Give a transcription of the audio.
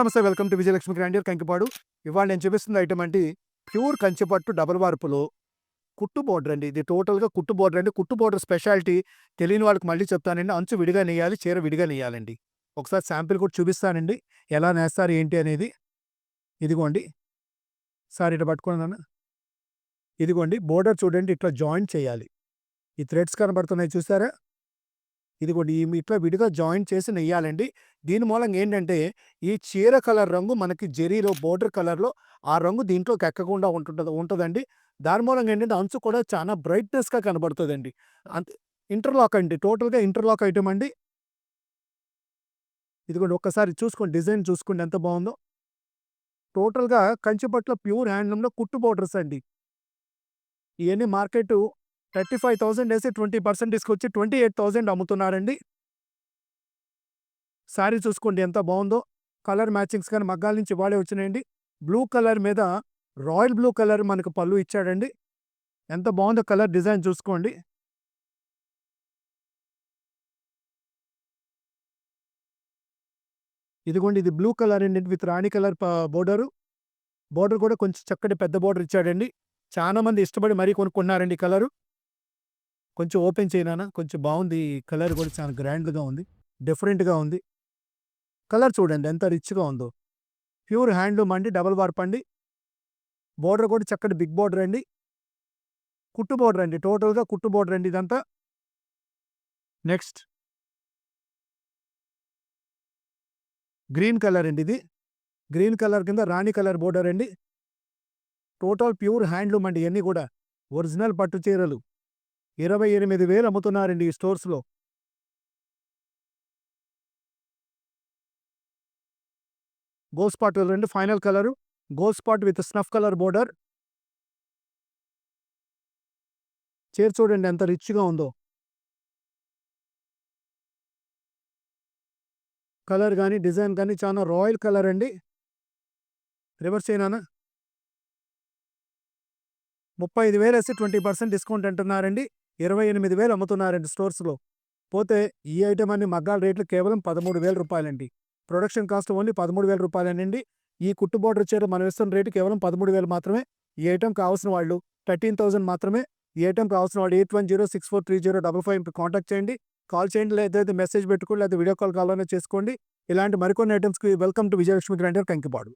నమస్తే, welcome to Vijayalakshmi grandeur Kankipadu. ఇవాళ నేను చూపిస్తున్న ఐటమ్ అండి ప్యూర్ కంచిపట్టు డబుల్ వార్పులో కుట్టు బోర్డర్ అండి. ఇది టోటల్‌గా కుట్టు బోర్డర్ అండి. కుట్టు బోర్డర్ స్పెషాలిటీ తెలియని వాళ్ళకి మళ్ళీ చెప్తానండి. అంచు విడిగా నేయాలి, చీర విడిగా నేయాలండి. ఒకసారి శాంపిల్ కూడా చూపిస్తానండి. ఎలా నేస్తారు ఏంటి అనేది. ఇదిగోండి. సార్ ఇటు పట్టుకోండి నాన్న. ఇదిగోండి బోర్డర్ చూడండి, ఇట్లా జాయింట్ చేయాలి. ఈ థ్రెడ్స్ కనబడుతున్నాయి చూసారా? ఇదిగోండి ఇట్లా విడిగా జాయింట్ చేసి నెయ్యాలండి. దీని మూలంగా ఏంటంటే ఈ చీర కలర్ రంగు మనకి జెరీలో బోర్డర్ కలర్‌లో ఆ రంగు దీంట్లోకి ఎక్కకుండా ఉంటదండి. దాని మూలంగా ఏంటంటే అంచు కూడా చాలా బ్రైట్‌నెస్‌గా కనబడుతదండి. అంతే. ఇంటర్‌లాక్ అండి. టోటల్‌గా ఇంటర్‌లాక్ ఐటమ్ అండి. ఇదిగోండి ఒక్కసారి చూసుకోండి, డిజైన్ చూసుకోండి ఎంత బావుందో. టోటల్‌గా కంచిపట్టులో ప్యూర్ హ్యాండ్లూమ్‌లో కుట్టు బోర్డర్స్ అండి. ఇయన్నీ మార్కెటు 35,000 ఏసి 20% తీసుకొచ్చి 28,000 అమ్ముతున్నారండి. శారీ చూసుకోండి ఎంత బావుందో. కలర్ మ్యాచింగ్స్ గాని మగ్గాల నుంచి ఇవాళే వచ్చినాయండి. బ్లూ కలర్ మీద రాయల్ బ్లూ కలర్ మనకు పల్లు ఇచ్చాడండి. ఎంత బావుందో కలర్ డిజైన్ చూసుకోండి. ఇదిగోండి ఇది బ్లూ కలర్ అండి with Rani colour border. Border కూడా కొంచెం చక్కటి పెద్ద బోర్డర్ ఇచ్చాడండి. చాలా మంది ఇష్టపడి మరీ కొనుక్కున్నారండి ఈ కలరు. కొంచెం ఓపెన్ చెయ్యి నాన్న. కొంచెం బావుంది. ఈ కలర్ కూడా చాలా గ్రాండ్‌గా ఉంది. డిఫరెంట్‌గా ఉంది. కలర్ చూడండి ఎంత రిచ్‌గా ఉందో. ప్యూర్ హ్యాండ్లూమ్ అండి. డబుల్ వార్ప్ అండి. బోర్డర్ కూడా చక్కటి బిగ్ బోర్డర్ అండి. కుట్టు బోర్డర్ అండి. టోటల్‌గా కుట్టు బోర్డర్ అండి ఇదంతా. నెక్స్ట్ గ్రీన్ కలర్ అండి ఇది. గ్రీన్ కలర్ కింద రాణి కలర్ బోర్డర్ అండి. టోటల్ ప్యూర్ హ్యాండ్లూమ్ అండి ఇయన్నీ కూడా. ఒరిజినల్ పట్టు చీరలు. 28,000 అమ్ముతున్నారండి ఈ స్టోర్స్‌లో. గోల్డ్ స్పాట్ కలర్ అండి final colour. Gold spot with snuff colour border. చీర చూడండి ఎంత రిచ్‌గా ఉందో. కలర్ గాని, డిజైన్ గాని చాలా రాయల్ కలర్ అండి. రివర్స్ చెయ్యి నాన్న. 35,000 ఏసి 20% డిస్కౌంట్ అంటున్నారండి. 28,000 అమ్ముతున్నారండి స్టోర్స్‌లో. పోతే ఈ ఐటెమ్ అన్ని మగ్గాల రేట్లు కేవలం రూ. 13,000 ప్రొడక్షన్ కాస్ట్ ఓన్లీ రూ. 13,000 ఈ కుట్టు బోర్డర్ చీర మనం ఇస్తున్న రేటు కేవలం 13,000 మాత్రమే. ఈ ఐటెమ్ కావాల్సిన వాళ్ళు 13,000 మాత్రమే. ఈ ఐటెమ్ కావాల్సిన వాళ్ళు 8106430555 కాంటాక్ట్ చేయండి. కాల్ చేయండి, లేదైతే మెసేజ్ పెట్టుకోండి, లేదా వీడియో కాల్ కావాలన్నా చేసుకోండి. ఇలాంటి మరికొన్ని ఐటెమ్స్‌కి welcome to Vijayalakshmi grinder Kankipadu.